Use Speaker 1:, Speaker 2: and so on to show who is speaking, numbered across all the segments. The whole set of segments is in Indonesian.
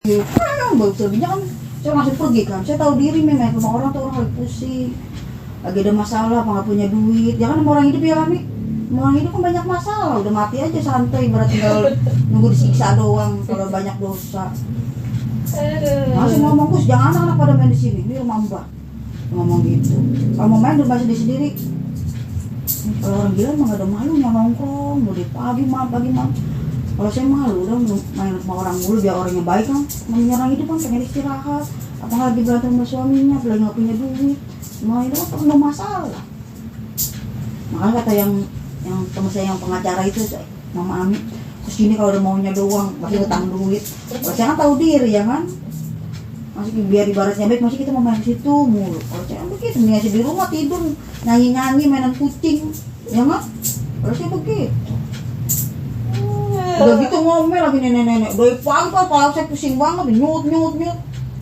Speaker 1: Selebihnya kan saya langsung pergi kan. Saya tahu diri memang rumah orang tuh orang lagi pusing, lagi ada masalah, apa nggak punya duit. Jangan sama orang hidup ya kami. Orang hidup kan banyak masalah, udah mati aja santai, berarti tinggal nunggu disiksa doang kalau banyak dosa. Masih ngomong Gus, jangan anak pada main di sini, ini rumah mbak. Ngomong gitu. Kalau mau main udah masih di sendiri. Kalau orang gila emang gak ada malunya nongkrong, mau di pagi malam. Kalau saya malu udah main sama orang mulu, biar orang yang baik kan, menyerang hidup kan pengen istirahat, apalagi berantem sama suaminya, apalagi nggak punya duit, semua itu kan penuh masalah. Makanya kata yang teman saya yang pengacara itu, Mama Ami, terus gini kalau udah maunya doang, pasti utang duit. Kalau saya kan tahu diri ya kan, masih biar ibaratnya baik, masih kita mau main di situ mulu. Kalau saya begitu, biasa di rumah tidur, nyanyi mainan kucing, ya nggak? Kalau saya begitu. Udah gitu ngomel lagi nenek-nenek, dari pagi kepala saya pusing banget, nyut.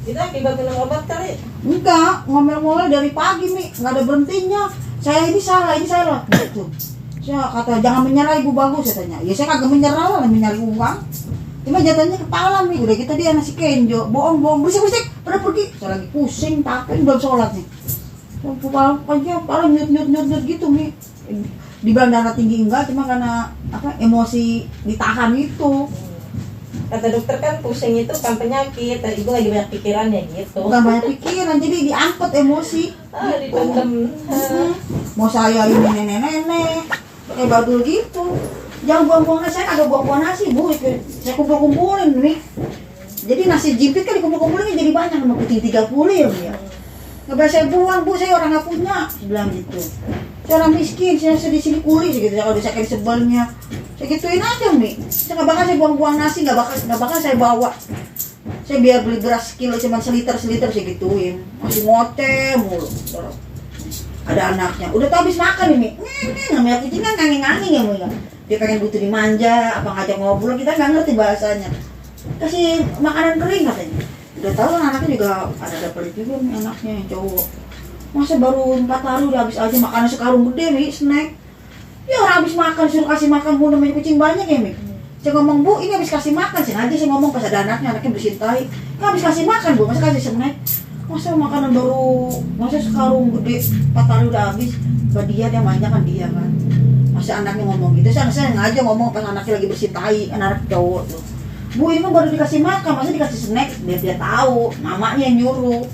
Speaker 2: Itu akibat minum obat kali?
Speaker 1: Enggak, ngomel-ngomel dari pagi nih, nggak ada berhentinya. Saya ini salah gitu. Saya kata jangan menyerah ibu bagus katanya. Ya saya kagak menyerah lah, mencari uang. Cuma jatuhnya kepala nih, udah kita dia nasi kenjo, bohong, berisik, pada pergi. Saya lagi pusing, takut belum sholat nih. Kepala nyut gitu nih. Dibilang darah tinggi enggak, cuma karena emosi ditahan itu.
Speaker 2: Kata dokter kan pusing itu kan penyakit, ibu lagi banyak pikiran ya gitu.
Speaker 1: Bukan banyak pikiran, jadi diangkut emosi.
Speaker 2: Dipendem.
Speaker 1: Mau saya ini nenek-nenek, kayak badul gitu. Jangan buang-buang nasi, saya ada buang-buang nasi bu, saya kumpul-kumpulin nih. Jadi nasi jimpit kan dikumpul-kumpulin jadi banyak, sama kucing 30 ya bu ya. Nggak bisa saya buang bu, saya orang nggak punya, bilang gitu. Saya orang miskin, saya di sini kuli gitu. Kalau disakit sebelnya, saya gituin aja Mi. Saya nggak bakal saya buang-buang nasi, nggak bakal saya bawa. Saya biar beli beras kilo cuma seliter saya gituin. Masih ngoceh mulu. Ada anaknya, udah tuh habis makan ini. Namanya kucing kan nganging-nganging ya Bu ya. Dia pengen butuh dimanja, apa ngajak ngobrol, kita nggak ngerti bahasanya. Kasih makanan kering katanya. Udah tahu kan anaknya juga ada pelit juga nih anaknya yang cowok. Masa baru 4 hari udah habis aja makanan sekarung gede nih, snack. Ya orang habis makan, suruh kasih makan bu, namanya kucing banyak ya Mi. Saya ngomong bu, ini habis kasih makan, sengaja saya ngomong pas ada anaknya bersihin tai. Ini habis kasih makan bu, masa kasih snack. Masa makanan baru, masa sekarung gede 4 hari udah habis. Dia manja kan dia kan. Masa anaknya ngomong gitu, saya sengaja ngomong pas anaknya lagi bersihin tai, anak cowok tuh. Bu ini baru dikasih makan, masa dikasih snack, biar dia tahu, mamanya yang nyuruh.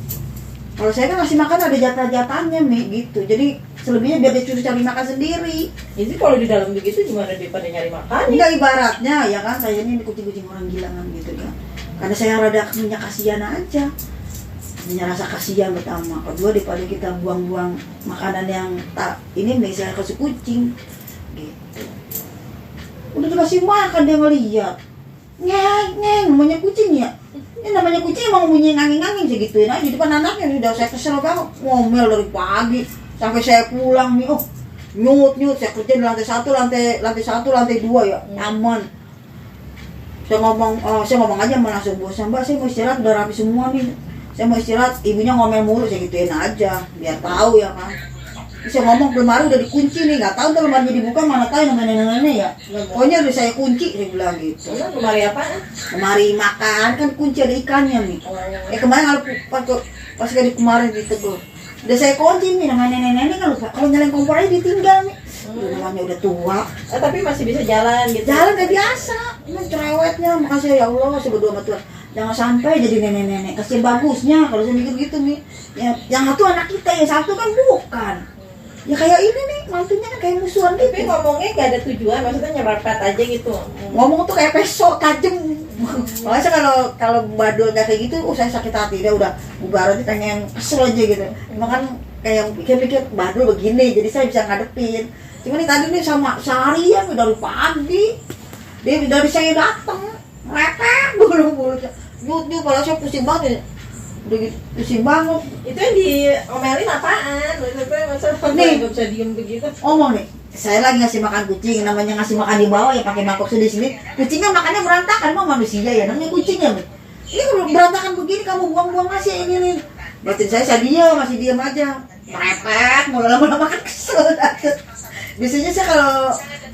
Speaker 1: Kalau saya kan ngasih makan ada jatah-jatahnya Mi, gitu. Jadi selebihnya biar dia cari makan sendiri.
Speaker 2: Jadi kalau di dalam begitu gimana daripada nyari makan?
Speaker 1: Enggak ibaratnya ya kan, saya ini kucing-kucing orang gila kan gitu kan. Karena saya rada punya kasihan aja. Punya rasa kasihan pertama. Kedua daripada kita buang-buang makanan yang tak ini misalnya kasih kucing gitu. Udah dikasih makan dia ngeliat. Ngeng, namanya kucing ya. Ini namanya kucing emang bunyi nganging-nganging segituin aja. Di depan anaknya udah saya kesel banget, ngomel dari pagi sampai saya pulang nih. Oh, nyut, saya kerja di lantai 1, lantai 2 ya, nyaman. Saya ngomong aja langsung bos, Mbak saya mau istirahat udah rapi semua nih. Saya mau istirahat, ibunya ngomel mulu, saya gituin aja, biar tahu ya kan. Saya ngomong lemari udah dikunci nih, nggak tahu tuh lemarinya dibuka mana tahu namanya nenek-nenek ya. Pokoknya udah saya kunci, saya bilang gitu.
Speaker 2: Lemari apa?
Speaker 1: Lemari makan kan kunci ada ikannya nih. Kemarin pas kemarin ditegur. Udah saya kunci nih namanya nenek-nenek kan lupa. Kalau nyalain kompor aja ditinggal nih. Namanya udah tua.
Speaker 2: Tapi masih bisa jalan gitu.
Speaker 1: Jalan kayak biasa. Ini cerewetnya, makasih ya Allah, saya berdoa sama Tuhan. Jangan sampai jadi nenek-nenek. Kasihan bagusnya kalau saya mikir gitu nih. Yang satu anak kita, yang satu kan bukan. Ya kayak ini nih, mantunya kan kayak musuhan gitu.
Speaker 2: Tapi ngomongnya gak ada tujuan, maksudnya nyerempet aja gitu.
Speaker 1: Ngomong tuh kayak peso, tajem. Makanya kalau badul gak kayak gitu, saya sakit hati. Dia udah berarti pengen kesel aja gitu. Emang kan kayak pikir-pikir badul begini, jadi saya bisa ngadepin. Cuma nih tadi nih sama seharian dari pagi. Dari saya datang, repet bulu-bulu. Nyut, kalau saya pusing banget. Udah gitu, pusing banget.
Speaker 2: Itu yang diomelin apaan? Maksudnya
Speaker 1: nih,
Speaker 2: gak bisa diem begitu.
Speaker 1: Ngomong nih, saya lagi ngasih makan kucing, namanya ngasih makan di bawah ya pakai mangkok di sini. Kucingnya makannya berantakan, mau manusia ya, namanya kucingnya nih. Ini kalau berantakan begini kamu buang-buang nasi ini nih. Berarti saya diam, masih diam aja. Merepet, mau lama-lama kan kesel. Biasanya saya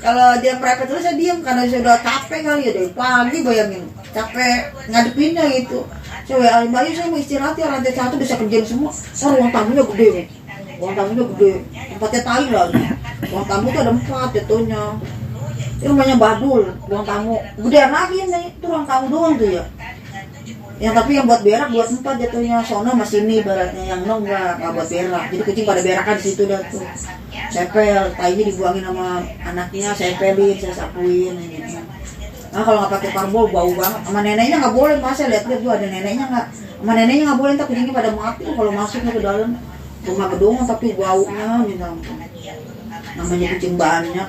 Speaker 1: kalau dia private terus saya diam karena saya udah capek kali ya dari pagi bayangin capek ngadepinnya gitu. Saya WA Mbak Ayu, saya mau istirahat ya, lantai 1 udah saya kerjain semua. Ruang tamunya gede nih. Ruang tamunya gede, tempatnya tai lagi. Ruang tamu tuh ada 4 jatuhnya. Ini rumahnya Badul, ruang tamu. Gedean lagi nih, itu ruang tamu doang tuh ya. Yang tapi yang buat berak buat 4 jatuhnya. Sono masih ini baratnya, yang no enggak buat berak. Jadi kucing pada berakan di situ dah tuh. Sepel, tainya dibuangin sama anaknya, saya pelin, saya sapuin gitu. Nah kalau nggak pakai karbol bau banget. Sama neneknya nggak boleh, masa lihat-lihat tuh ada neneknya nggak. Sama neneknya nggak boleh, ntar kucingnya pada mati tuh kalau masuknya ke dalam rumah gedung tapi baunya minta ampun. Namanya kucing banyak.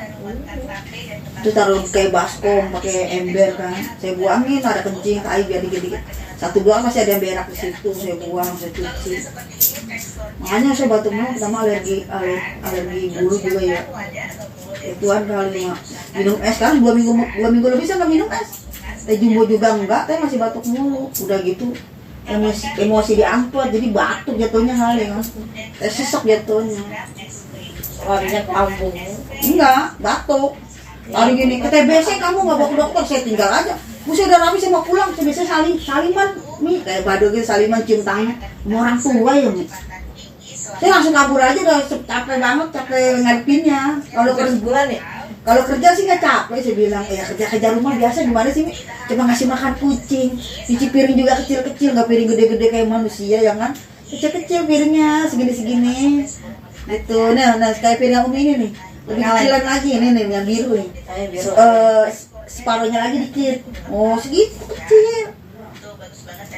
Speaker 1: Terus taruh kayak baskom pakai ember kan. Saya buangin ada kencing, tai biar dikit-dikit. 1-2 masih ada yang berak di situ, saya buang, saya cuci. Makanya saya batuk mulu, pertama alergi bulu juga ya. Ituan kali ya. Minum es kan 2 minggu lebih saya nggak minum es. Teh jumbo juga enggak, teh masih batuk mulu. Udah gitu emosi diangkut jadi batuk jatuhnya kali kan. Teh sesek jatuhnya.
Speaker 2: Warnanya kampung.
Speaker 1: Enggak, batuk. Hari gini, ke TBC kamu nggak bawa ke dokter, saya tinggal aja. Buset udah rapi saya mau pulang, saya biasanya saliman nih kayak Badul gitu, saliman cium tangan sama orang tua ya nih. Saya langsung kabur aja, udah capek banget, capek ngadepinnya.
Speaker 2: Kalau kerja sebulan ya?
Speaker 1: Kalau kerja sih nggak capek, saya bilang ya kerja rumah biasa gimana sih Mi? Cuma ngasih makan kucing, cuci piring juga kecil-kecil, nggak piring gede-gede kayak manusia ya kan? Kecil-kecil piringnya segini-segini, gitu. Nah kayak piring Umi ini nih, lebih kecilan lagi ini nih yang biru nih. Separuhnya lagi dikit. Oh segitu kecil.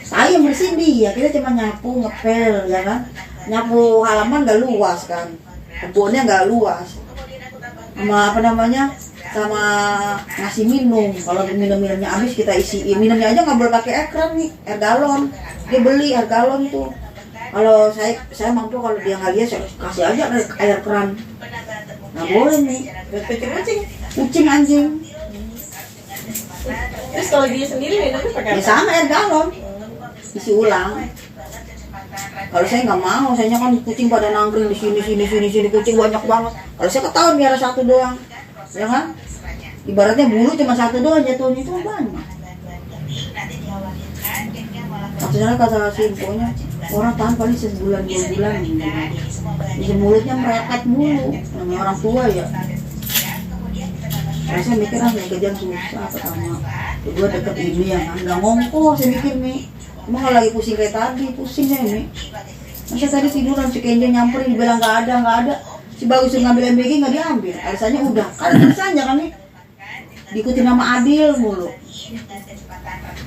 Speaker 1: Saya yang bersihin dia, kita cuma nyapu, ngepel ya kan. Nyapu halaman nggak luas kan, kebunnya nggak luas. Sama apa namanya, sama ngasih minum. Kalau minumnya habis kita isiin. Minumnya aja nggak boleh pakai air keran nih, air galon. Dia beli air galon tuh. Kalau saya mampu, kalau dia nggak lihat saya kasih aja air keran. Nggak boleh nih. Kucing anjing.
Speaker 2: Terus kalau dia sendiri minumnya pakai
Speaker 1: Ya
Speaker 2: apa?
Speaker 1: sama air galon, isi ulang. Kalau saya nggak mau, saya kan kucing pada nangkring di sini kucing banyak banget. Kalau saya ketahuan biar 1 doang, ya kan? Ibaratnya bulu cuma 1 doang jatuhnya itu banyak. Maksudnya kata si infonya, orang tahan paling sebulan 2 bulan. Di mulutnya merepet mulu, namanya orang tua ya. Saya mikir saya kejam susah pertama. Kedua deket ini ya kan, nggak ngongkos saya mikir nih. Emang kalau lagi pusing kayak tadi, pusing ya nih. Masa tadi tiduran si Kenjo nyamperin dibilang nggak ada. Si Bagus ngambil MBG nggak diambil. Alasannya udah, kan alasannya kan nih. Diikuti nama Adil mulu.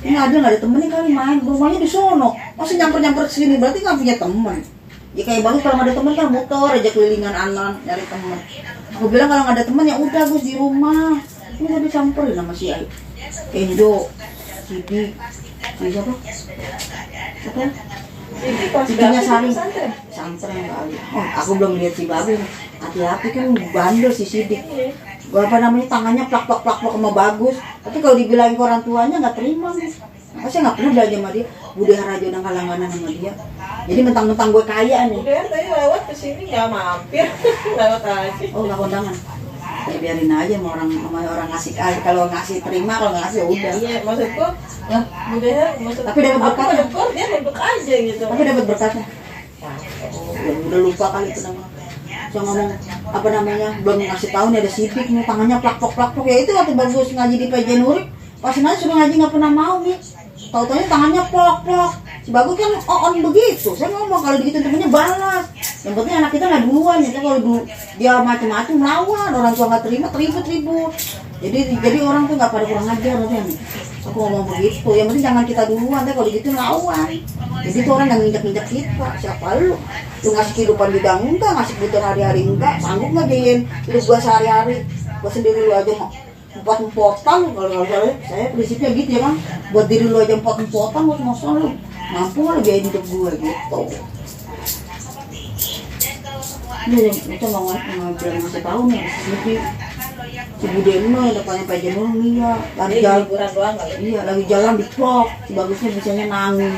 Speaker 1: Ini Adil nggak ada temennya kali main, rumahnya di sono. Masa nyamper kesini berarti nggak punya teman. Ya kayak Bagus kalau nggak ada teman kan motor aja kelilingan anan nyari teman. Aku bilang kalau nggak ada teman ya udah Gus di rumah. Ini nggak disamperin sama si Kenjo, Sidik, siapa? Sidinya saling santren kali. Oh, aku belum lihat si Bagus. Hati-hati kan bandel si Sidik. Apa namanya tangannya plak sama Bagus. Tapi kalau dibilangin ke orang tuanya nggak terima nih. Saya nggak pernah belajar sama dia. Budi Harajo udah langganan sama dia. Jadi mentang-mentang gue kaya nih.
Speaker 2: Udah tadi lewat ke sini nggak mampir, lewat aja.
Speaker 1: Oh nggak kondangan. Ya biarin aja sama orang ngasih. Kalau ngasih terima, kalau nggak ngasih ya udah.
Speaker 2: Iya maksudku, ya maksudku.
Speaker 1: Tapi dapat berkatnya.
Speaker 2: Dia duduk aja gitu.
Speaker 1: Tapi dapat berkatnya. Udah lupa kali itu namanya. Saya ngomong apa namanya belum ngasih tahu nih ada Sidik nih tangannya plak ya itu waktu Bagus ngaji di PJ Nurik pas nanya suruh ngaji nggak pernah mau nih tahu-taunya tangannya plok si Bagus kan on begitu saya ngomong kalau begitu temennya balas yang penting anak kita nggak duluan ya kalau dia macam-macam lawan orang tua nggak terima ribut jadi orang tuh nggak pada kurang ajar nanti aku ngomong begitu yang penting jangan kita duluan deh kalau gitu lawan jadi tuh orang yang nginjak kita siapa lu ngasih kehidupan juga enggak ngasih kebutuhan hari-hari enggak sanggup nggak bikin hidup gua sehari-hari gua sendiri lu aja mau empot-empotan kalau saya prinsipnya gitu ya kan buat diri lu aja empot-empotan buat masa lu mampu lah biayain hidup gua gitu ini kita mau bilang masih tahu nih si Bude Eno yang depannya Pak Jenul Mia lagi jalan
Speaker 2: doang kali.
Speaker 1: Iya lagi jalan di vlog si Bagusnya bisanya nangis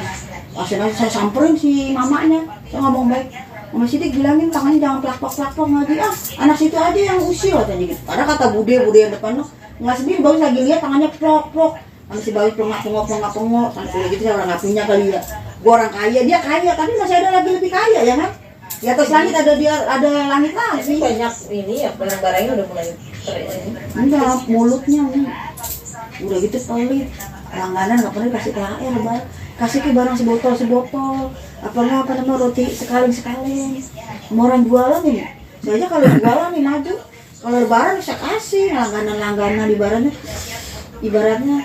Speaker 1: akhirnya saya samperin si mamanya saya ngomong baik Sama Sidik bilangin tangannya jangan plak-plak ngaji, anak situ aja yang usil katanya gitu. Padahal kata bude yang depan lo nggak sendiri, bagus lagi lihat tangannya plok. Sama si Bagus pengok sampai gitu saya orang nggak punya kali ya. Gua orang kaya, dia kaya tapi masih ada lagi lebih kaya ya kan? Di atas langit ada langit lagi.
Speaker 2: Banyak ini ya barang-barangnya udah mulai
Speaker 1: Enggak, mulutnya nih udah gitu pelit. Langganan nggak pernah kasih THR, kasih ke barang sebotol, apa namanya roti sekali. Mau orang jualan nih, saya aja kalau jualan nih maju, kalau lebaran bisa kasih langganan ibaratnya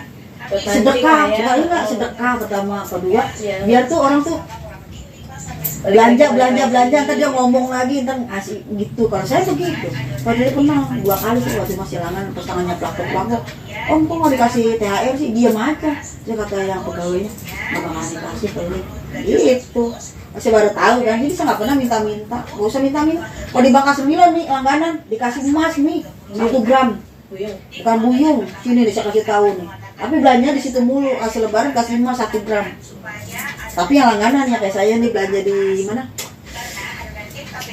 Speaker 1: sedekah, enggak sedekah pertama, kedua biar tuh orang tuh belanja ntar dia ngomong lagi ntar ngasih gitu. Kalau saya begitu, kalau dia pernah 2 kali tuh waktu masih langan pas tangannya plak-plak, om kok mau dikasih THR sih, diam aja. Dia kata yang pegawainya nggak bakal dikasih kali gitu, masih baru tahu kan. Jadi saya nggak pernah minta, gak usah minta. Kalau di Bangka 9 nih langganan dikasih emas nih 1 gram, bukan buyung. Sini dia kasih tahu nih, tapi belanja di situ mulu, hasil lebaran kasih emas 1 gram. Tapi yang langganan ya kayak saya nih belanja di mana?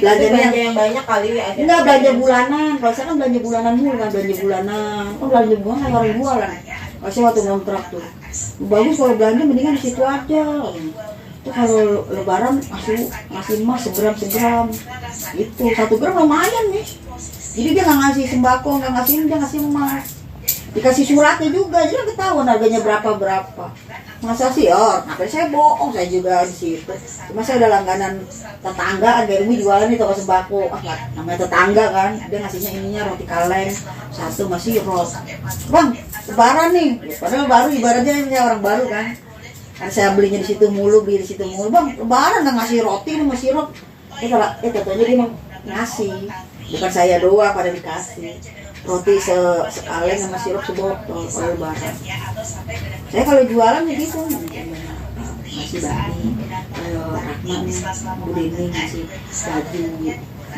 Speaker 1: Belanja
Speaker 2: yang banyak kali ya.
Speaker 1: Enggak, belanja bulanan. Kalau saya kan belanja bulanan mulu kan, belanja bulanan. Oh, belanja bulanan kayak orang jualan. Kalau saya waktu ngontrak tuh. Bagus kalau belanja mendingan di situ aja. Itu kalau lebaran ngasih emas segram. Itu 1 gram lumayan nih. Jadi dia nggak ngasih sembako, dia ngasih emas. Dikasih suratnya juga, jadi ketahuan harganya berapa. Masa sih, ngapain saya bohong, saya juga di situ. Cuma saya udah langganan tetangga, ada Umi jualan di toko sembako. Namanya tetangga kan, dia ngasihnya ininya roti kaleng 1 masih sirop. Bang, lebaran nih, padahal baru ibaratnya saya orang baru kan. Kan saya belinya di situ mulu, Bang, lebaran nggak ngasih roti sama sirop. Katanya dia mau ngasih, bukan saya doang pada dikasih. Roti sekaleng sama sirup sebotol kalau lebaran. Saya kalau jualan ya gitu, ngasih bagi, kalau Rahman, Bu Deni ngasih baju.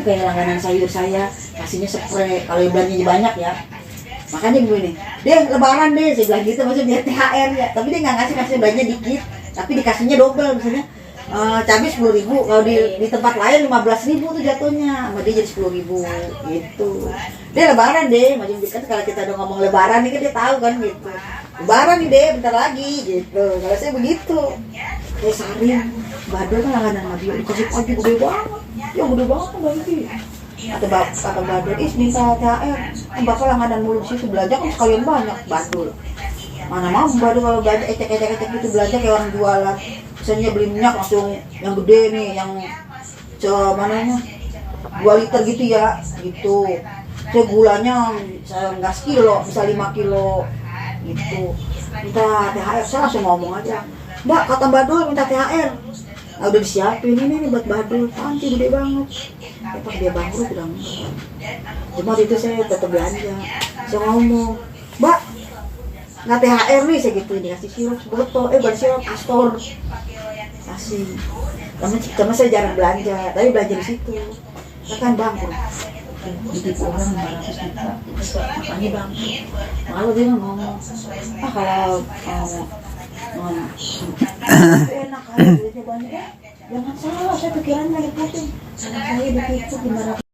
Speaker 1: Kayak langganan sayur saya kasihnya spray, kalau belanjanya banyak ya. Makanya gue nih, lebaran saya bilang gitu, maksudnya biar THR ya. Tapi dia nggak ngasih belanja dikit, tapi dikasihnya double misalnya. Cabai 10.000, kalau di tempat lain 15.000 tuh jatuhnya, sama dia jadi 10.000 gitu. Dia lebaran macam kan kalau kita udah ngomong lebaran nih kan dia tahu kan gitu. Lebaran nih bentar lagi gitu. Kalau saya begitu. Saring, Badul kan langganan sama dia dikasih aja gede banget. Ya gede banget lagi. Kata Badul, minta THR. Bapak langganan mulu di situ belanja kan sekalian banyak Badul. Mana mau Badul kalau belanja ecek gitu belanja kayak orang jualan. Misalnya beli minyak langsung yang gede nih, yang mananya 2 liter gitu ya, gitu. Terus gulanya nggak sekilo, bisa 5 kilo, gitu. Minta THR, saya langsung ngomong aja, Mbak, kata Badul minta THR. Nah, udah disiapin ini buat Badul, panci gede banget. Pas dia bangkrut udah enggak. Cuma itu saya tetap belanja. Saya ngomong, Mbak, nggak THR nih, saya gitu, dikasih sirup sebotol, bukan sirup, Astor. Kasih. Karena saya jarang belanja, tapi belanja di situ. Saya kan bangkrut. Ditipu orang 500 juta. Makanya bangkrut. Kalau dia ngomong, kalau enak kalau duitnya banyak, jangan salah, saya pikirannya gitu. Saya ditipu 500.